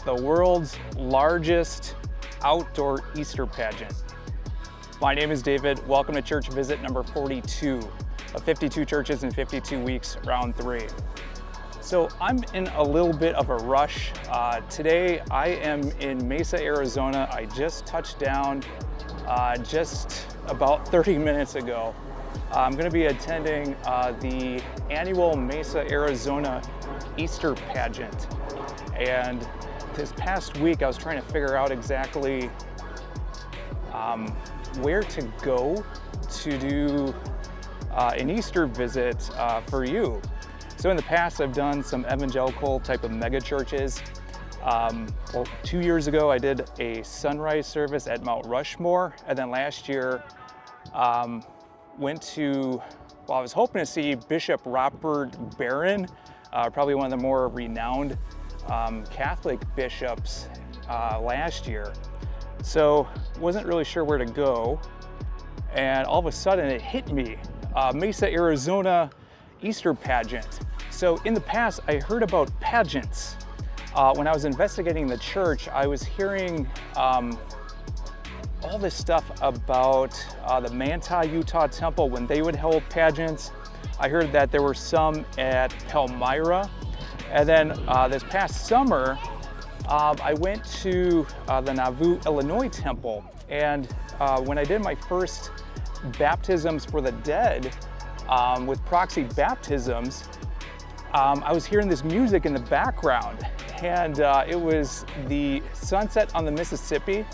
the world's largest outdoor Easter pageant. My name is David. Welcome to church visit number 42 of 52 churches in 52 weeks, round 3. So I'm in a little bit of a rush. Today I am in Mesa, Arizona. I just touched down just about 30 minutes ago. I'm going to be attending the annual Mesa Arizona Easter Pageant. And this past week I was trying to figure out exactly where to go to do an Easter visit for you. So in the past I've done some evangelical type of mega churches. Well, 2 years ago I did a sunrise service at Mount Rushmore, and then last year went to, well, I was hoping to see Bishop Robert Barron, probably one of the more renowned Catholic bishops last year. So wasn't really sure where to go, and all of a sudden it hit me, Mesa Arizona Easter Pageant. So in the past I heard about pageants. When I was investigating the church, I was hearing all this stuff about the Mesa, Utah Temple when they would hold pageants. I heard that there were some at Palmyra. And then this past summer, I went to the Nauvoo, Illinois Temple. And when I did my first baptisms for the dead with proxy baptisms, I was hearing this music in the background. And it was the sunset on the Mississippi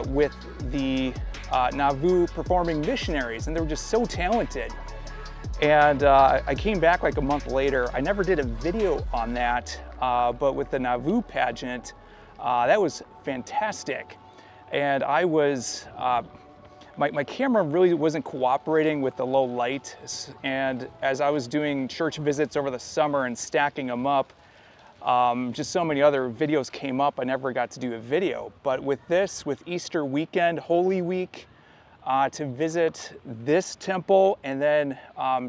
with the Nauvoo performing missionaries, and they were just so talented. And I came back like a month later. I never did a video on that, but with the Nauvoo pageant, that was fantastic. And I was, my camera really wasn't cooperating with the low light. And as I was doing church visits over the summer and stacking them up, just so many other videos came up. I never got to do a video. But with this, with Easter weekend, Holy Week, to visit this temple and then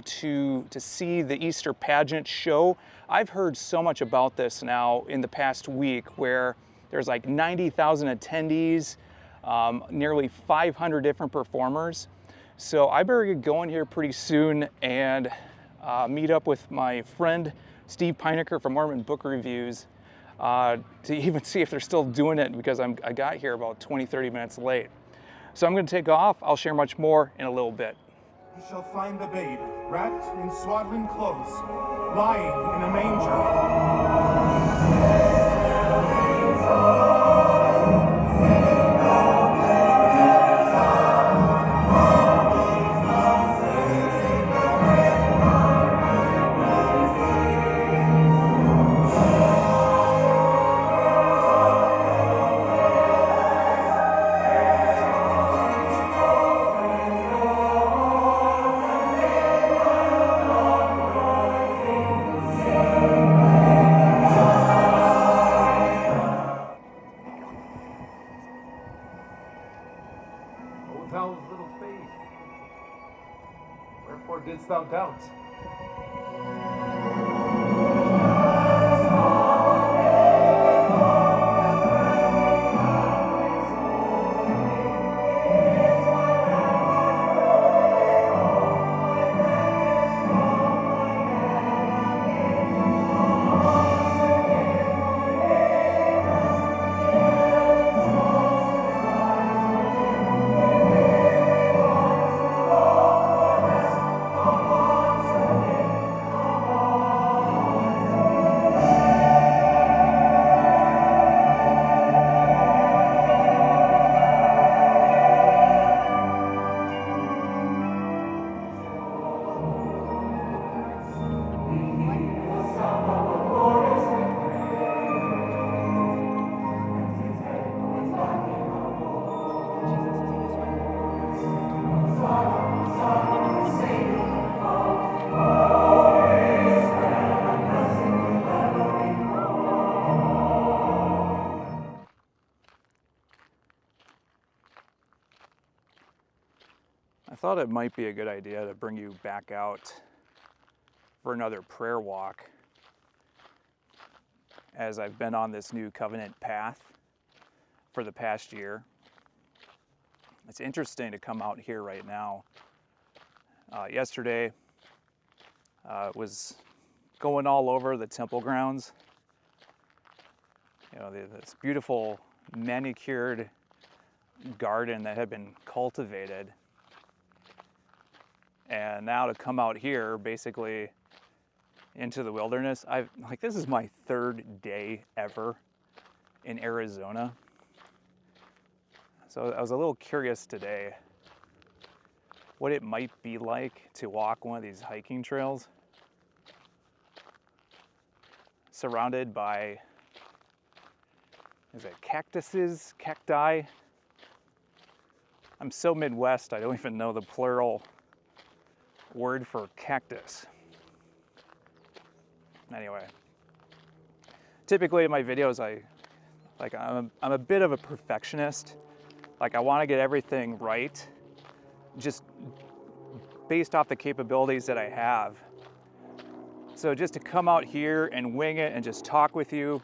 to see the Easter pageant show. I've heard so much about this now in the past week, where there's like 90,000 attendees, nearly 500 different performers. So I better get going here pretty soon and meet up with my friend Steve Pinecker from Mormon Book Reviews to even see if they're still doing it, because I got here about 20-30 minutes late. So I'm going to take off. I'll share much more in a little bit. You shall find the babe wrapped in swaddling clothes, lying in a manger. Thou of little faith, wherefore didst thou doubt? I thought it might be a good idea to bring you back out for another prayer walk. as I've been on this new covenant path for the past year. It's interesting to come out here right now. Yesterday was going all over the temple grounds. You know, this beautiful manicured garden that had been cultivated. And now to come out here basically into the wilderness, this is my third day ever in Arizona. So I was a little curious today what it might be like to walk one of these hiking trails surrounded by, is it cactuses, cacti? I'm so Midwest, I don't even know the plural word for cactus. Anyway, typically in my videos, I'm a bit of a perfectionist. Like, I want to get everything right, just based off the capabilities that I have. So just to come out here and wing it and just talk with you,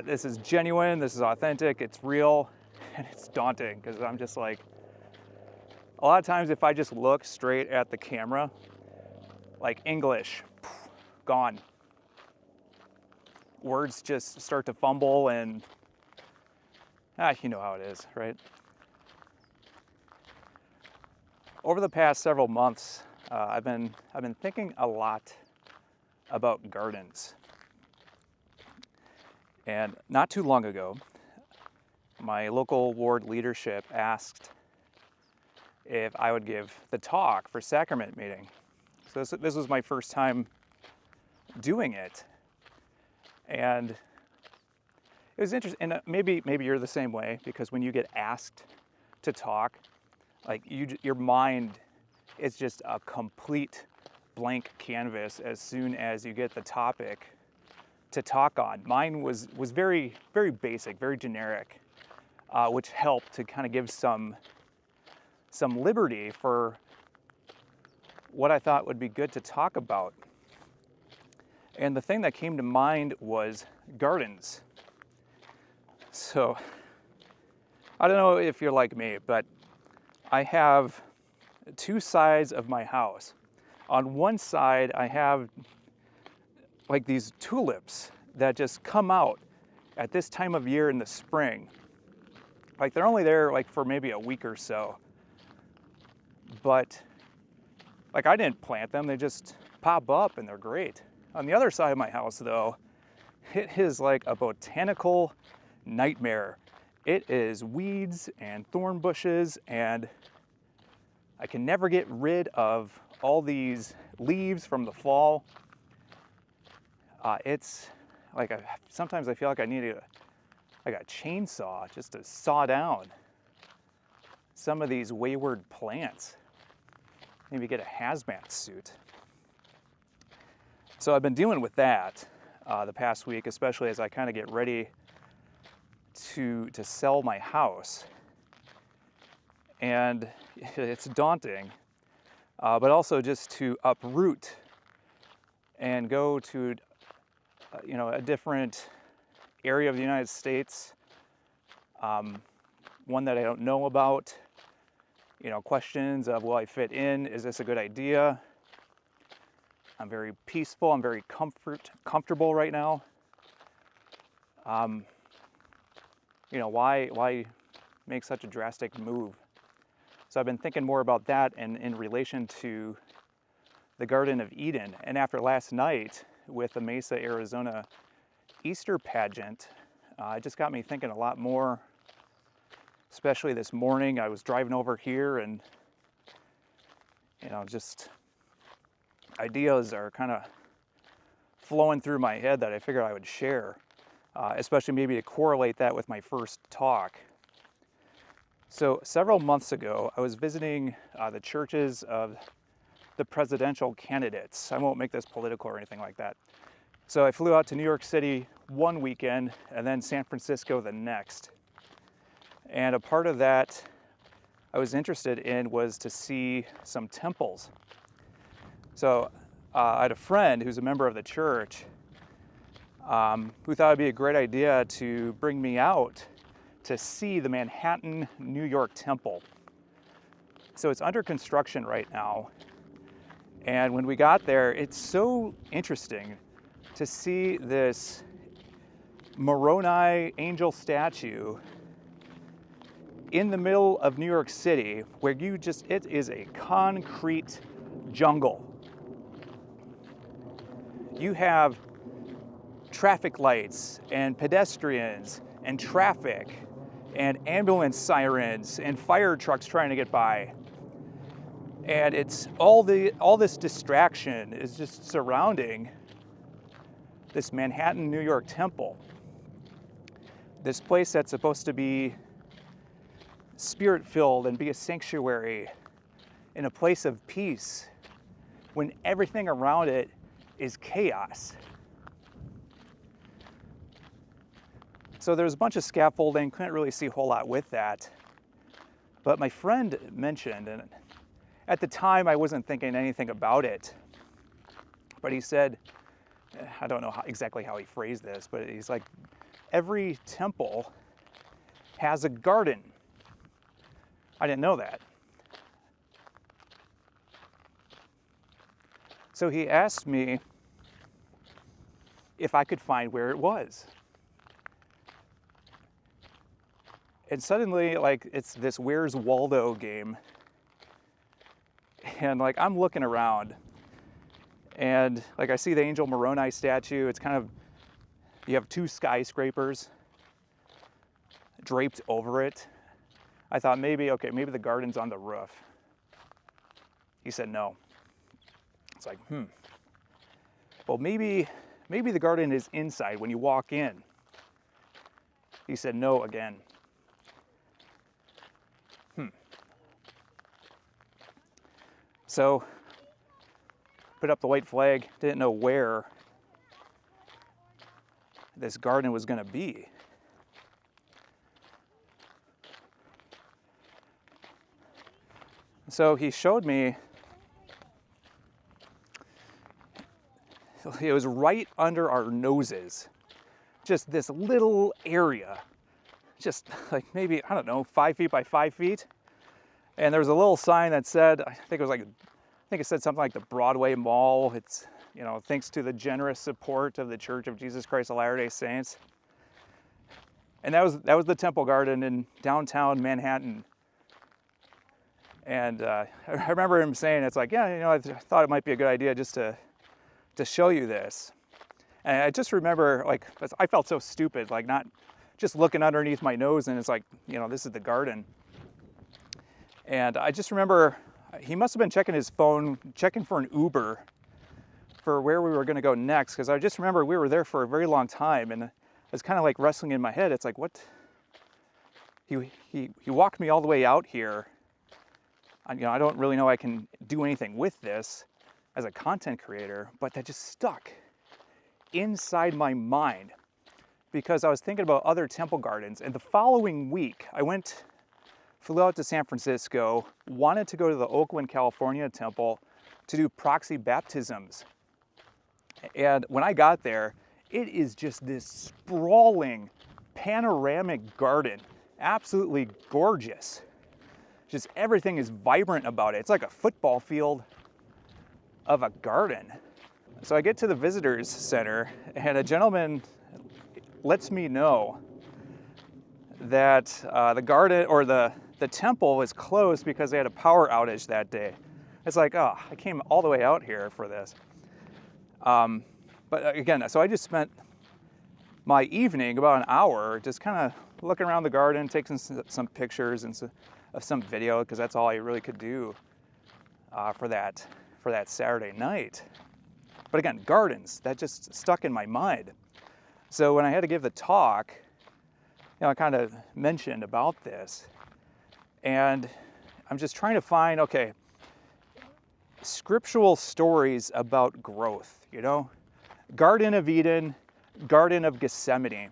this is genuine, this is authentic, it's real, and it's daunting because I'm just like, a lot of times if I just look straight at the camera, like English, gone. Words just start to fumble and you know how it is, right? Over the past several months, I've been thinking a lot about gardens. And not too long ago, my local ward leadership asked if I would give the talk for sacrament meeting. So this was my first time doing it. And it was interesting, and maybe you're the same way, because when you get asked to talk, like your mind is just a complete blank canvas as soon as you get the topic to talk on. Mine was very, very basic, very generic, which helped to kind of give some liberty for what I thought would be good to talk about. And the thing that came to mind was gardens. So, I don't know if you're like me, but I have two sides of my house. On one side, I have like these tulips that just come out at this time of year in the spring. Like, they're only there like for maybe a week or so. But like, I didn't plant them, they just pop up and they're great. On the other side of my house though, it is like a botanical nightmare. It is weeds and thorn bushes, and I can never get rid of all these leaves from the fall. It's like sometimes I feel like I need a chainsaw just to saw down some of these wayward plants. Maybe get a hazmat suit. So I've been dealing with that the past week, especially as I kind of get ready to sell my house. And it's daunting, but also just to uproot and go to a different area of the United States, one that I don't know about. Questions of, will I fit in? Is this a good idea? I'm very peaceful. I'm very comfortable right now. Why make such a drastic move? So I've been thinking more about that and in relation to the Garden of Eden. And after last night with the Mesa Arizona Easter Pageant, it just got me thinking a lot more, especially this morning. I was driving over here and, just ideas are kind of flowing through my head that I figured I would share, especially maybe to correlate that with my first talk. So several months ago, I was visiting the churches of the presidential candidates. I won't make this political or anything like that. So I flew out to New York City one weekend and then San Francisco the next. And a part of that I was interested in was to see some temples. So I had a friend who's a member of the church who thought it'd be a great idea to bring me out to see the Manhattan, New York Temple. So it's under construction right now. And when we got there, it's so interesting to see this Moroni angel statue in the middle of New York City, where it is a concrete jungle. You have traffic lights and pedestrians and traffic and ambulance sirens and fire trucks trying to get by. And it's all this distraction is just surrounding this Manhattan, New York Temple. This place that's supposed to be spirit-filled and be a sanctuary in a place of peace, when everything around it is chaos. So there's a bunch of scaffolding, couldn't really see a whole lot with that. But my friend mentioned, and at the time I wasn't thinking anything about it, but he said, I don't know exactly how he phrased this, but he's like, every temple has a garden. I didn't know that. So he asked me if I could find where it was. And suddenly, like, it's this Where's Waldo game. And like, I'm looking around and like, I see the Angel Moroni statue. It's kind of, you have two skyscrapers draped over it. I thought maybe the garden's on the roof. He said no. It's like, well, maybe the garden is inside when you walk in. He said no again. So, put up the white flag, didn't know where this garden was going to be. So he showed me, it was right under our noses, just this little area, just like maybe, I don't know, 5 feet by 5 feet. And there was a little sign that said, I think it said something like the Broadway Mall. It's, thanks to the generous support of the Church of Jesus Christ of Latter-day Saints. And that was the Temple Garden in downtown Manhattan. And I remember him saying, it's like, yeah, I thought it might be a good idea just to show you this. And I just remember, like, I felt so stupid, like not just looking underneath my nose and it's like, this is the garden. And I just remember he must have been checking his phone, checking for an Uber for where we were going to go next. Because I just remember we were there for a very long time, and it's kind of like wrestling in my head. It's like, what? He walked me all the way out here. I don't really know I can do anything with this as a content creator, but that just stuck inside my mind because I was thinking about other temple gardens. And the following week, flew out to San Francisco, wanted to go to the Oakland, California temple to do proxy baptisms. And when I got there, it is just this sprawling, panoramic garden, absolutely gorgeous. Just everything is vibrant about it. It's like a football field of a garden. So I get to the visitors center and a gentleman lets me know that the garden or the temple was closed because they had a power outage that day. It's like, oh, I came all the way out here for this. But again, so I just spent my evening, about an hour, just kind of looking around the garden, taking some pictures and some video, because that's all I really could do for that Saturday night. But again, gardens, that just stuck in my mind. So when I had to give the talk, I kind of mentioned about this. And I'm just trying to find, scriptural stories about growth, Garden of Eden, Garden of Gethsemane.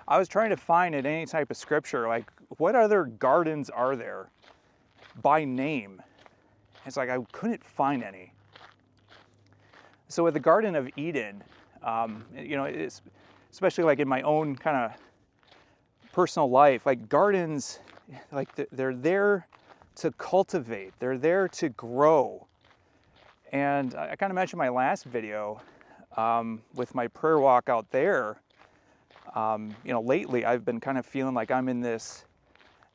I was trying to find in any type of scripture, like, what other gardens are there by name? It's like I couldn't find any. So with the Garden of Eden, especially like in my own kind of personal life, like gardens, like they're there to cultivate, they're there to grow. And I kind of mentioned my last video with my prayer walk out there. Lately I've been kind of feeling like I'm in this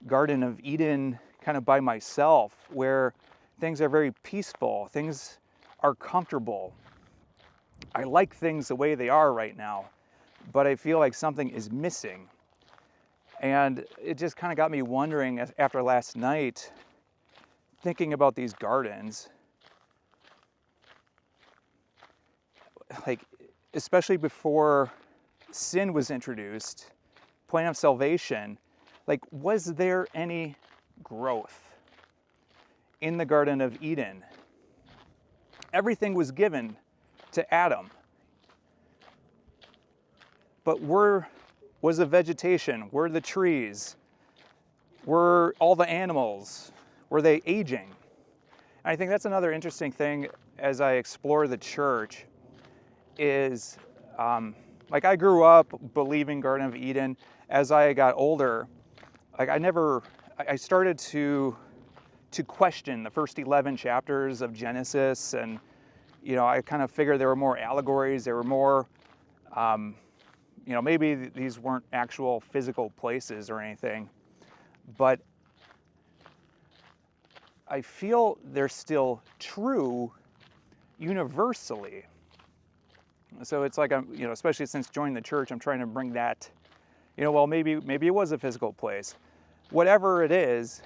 Garden of Eden kind of by myself, where things are very peaceful, things are comfortable. I like things the way they are right now, but I feel like something is missing. And it just kind of got me wondering after last night, thinking about these gardens, like especially before sin was introduced, plan of salvation, like was there any growth in the Garden of Eden? Everything was given to Adam. But where was the vegetation? Were the trees? Were all the animals? Were they aging? And I think that's another interesting thing as I explore the church is, like I grew up believing Garden of Eden. As I got older, like I started to question the first 11 chapters of Genesis, and I kind of figured there were more allegories, there were more, maybe these weren't actual physical places or anything, but I feel they're still true universally. So it's like I'm, especially since joining the church, I'm trying to bring that, well, maybe it was a physical place. Whatever it is,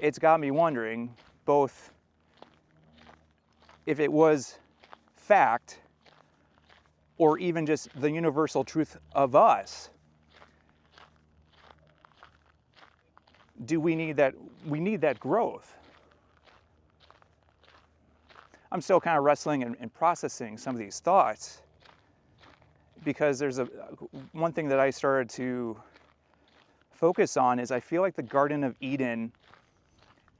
it's got me wondering both if it was fact or even just the universal truth of us. Do we need that? We need that growth. I'm still kind of wrestling and processing some of these thoughts, because there's one thing that I started to focus on is I feel like the Garden of Eden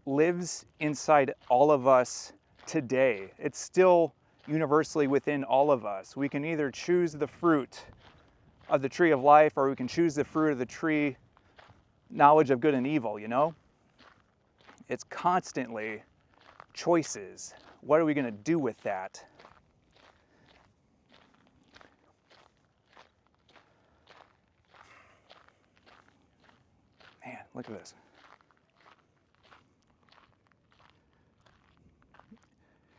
lives inside all of us today. It's still universally within all of us. We can either choose the fruit of the tree of life, or we can choose the fruit of the tree knowledge of good and evil, It's constantly choices. What are we going to do with that? Man, look at this.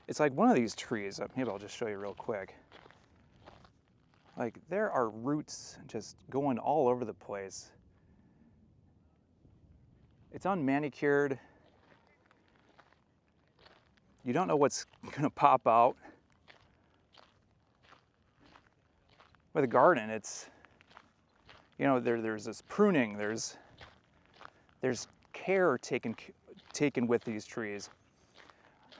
It's like one of these trees, maybe I'll just show you real quick. Like there are roots just going all over the place. It's unmanicured. You don't know what's gonna pop out. With a garden, it's, there's this pruning, there's care taken with these trees.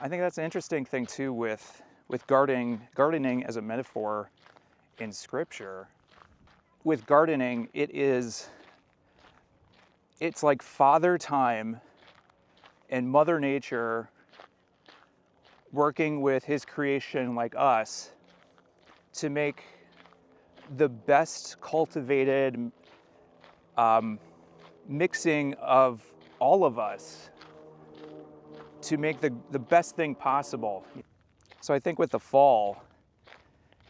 I think that's an interesting thing too with gardening as a metaphor in Scripture. With gardening, it's like Father Time and Mother Nature working with his creation like us to make the best cultivated mixing of all of us to make the best thing possible. So I think with the fall,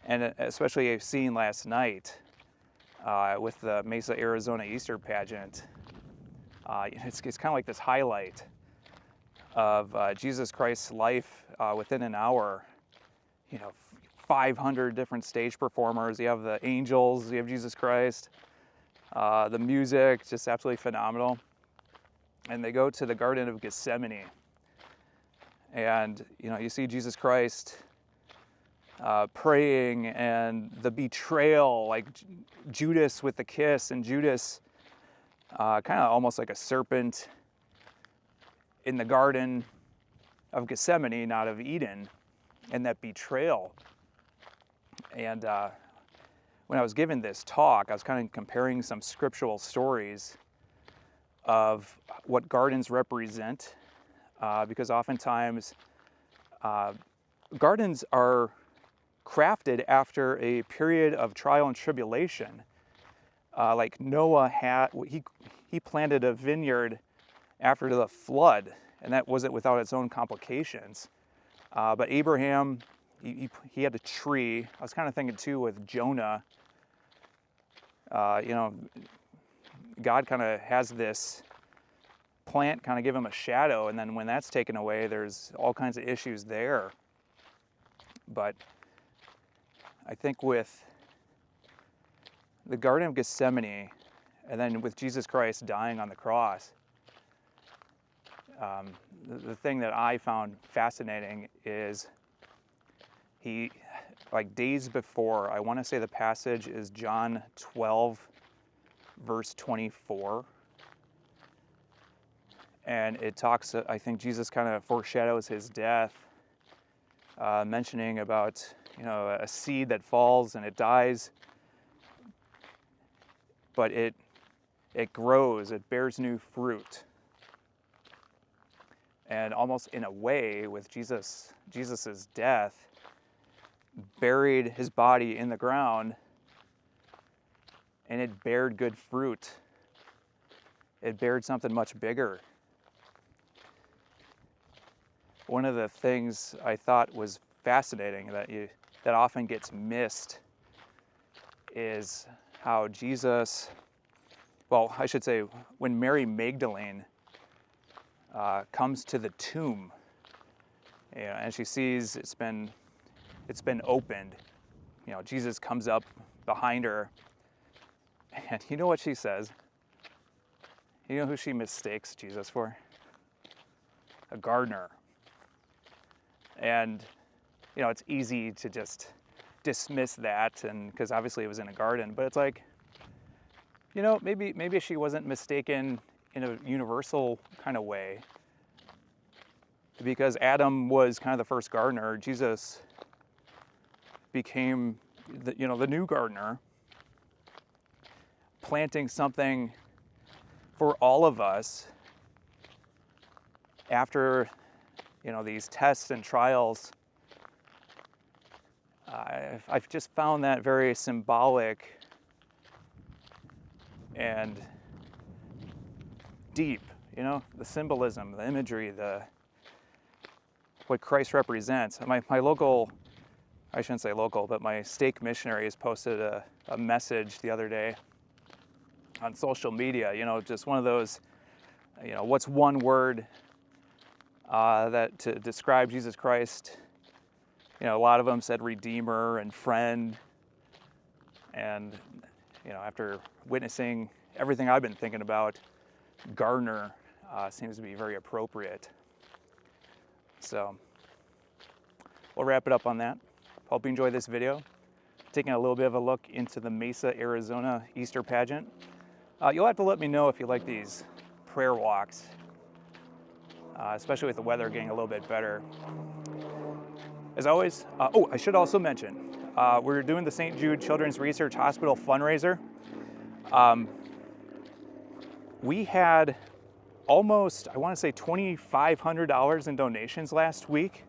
and especially I've seen last night with the Mesa Arizona Easter Pageant, it's kind of like this highlight of Jesus Christ's life within an hour. 500 different stage performers. You have the angels, you have Jesus Christ, the music, just absolutely phenomenal. And they go to the Garden of Gethsemane. And, you see Jesus Christ praying, and the betrayal, like Judas with the kiss, and Judas kind of almost like a serpent in the Garden of Gethsemane, not of Eden, and that betrayal. And when I was given this talk, I was kind of comparing some scriptural stories of what gardens represent, because oftentimes gardens are crafted after a period of trial and tribulation. Like Noah he planted a vineyard after the flood, and that wasn't without its own complications. But Abraham, he had a tree. I was kind of thinking too with Jonah. You know, God kind of has this plant kind of give him a shadow, and then when that's taken away, there's all kinds of issues there. But I think with the Garden of Gethsemane, and then with Jesus Christ dying on the cross, the thing that I found fascinating is he, like days before, I want to say the passage is John 12, verse 24. And it talks, I think Jesus kind of foreshadows his death, mentioning about, you know, a seed that falls and it dies, but it grows, it bears new fruit. And almost in a way, with Jesus's death, buried his body in the ground, and it bared good fruit. It bared something much bigger. One of the things I thought was fascinating that often gets missed is how Jesus, well, I should say, when Mary Magdalene comes to the tomb, you know, and she sees it's been opened. You know, Jesus comes up behind her, and you know what she says? You know who she mistakes Jesus for? A gardener. And, you know, it's easy to just dismiss that, and because obviously it was in a garden, but it's like, you know, maybe she wasn't mistaken in a universal kind of way, because Adam was kind of the first gardener. Jesus became the new gardener, planting something for all of us after, you know, these tests and trials. I've just found that very symbolic and deep, you know, the symbolism, the imagery, what Christ represents. My local, I shouldn't say local, but my stake missionary has posted a message the other day on social media, you know, just one of those, you know, what's one word that to describe Jesus Christ? You know, a lot of them said Redeemer and Friend. And, you know, after witnessing everything I've been thinking about, Gardener seems to be very appropriate. So we'll wrap it up on that. Hope you enjoyed this video. Taking a little bit of a look into the Mesa, Arizona Easter Pageant. You'll have to let me know if you like these prayer walks, especially with the weather getting a little bit better. As always, oh, I should also mention, we're doing the St. Jude Children's Research Hospital fundraiser. We had almost, I want to say $2,500 in donations last week.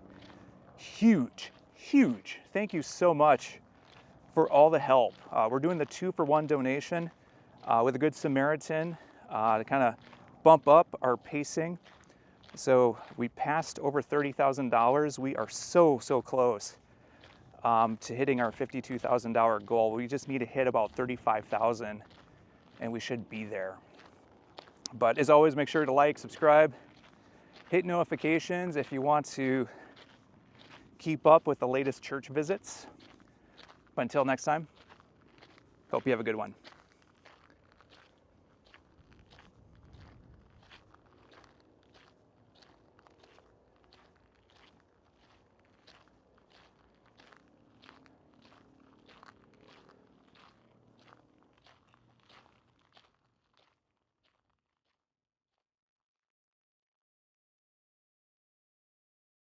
Huge, huge. Thank you so much for all the help. We're doing the 2-for-1 donation with a Good Samaritan to kind of bump up our pacing. So we passed over $30,000. We are so close to hitting our $52,000 goal. We just need to hit about $35,000 and we should be there. But as always, make sure to like, subscribe, hit notifications if you want to keep up with the latest church visits. But until next time, hope you have a good one.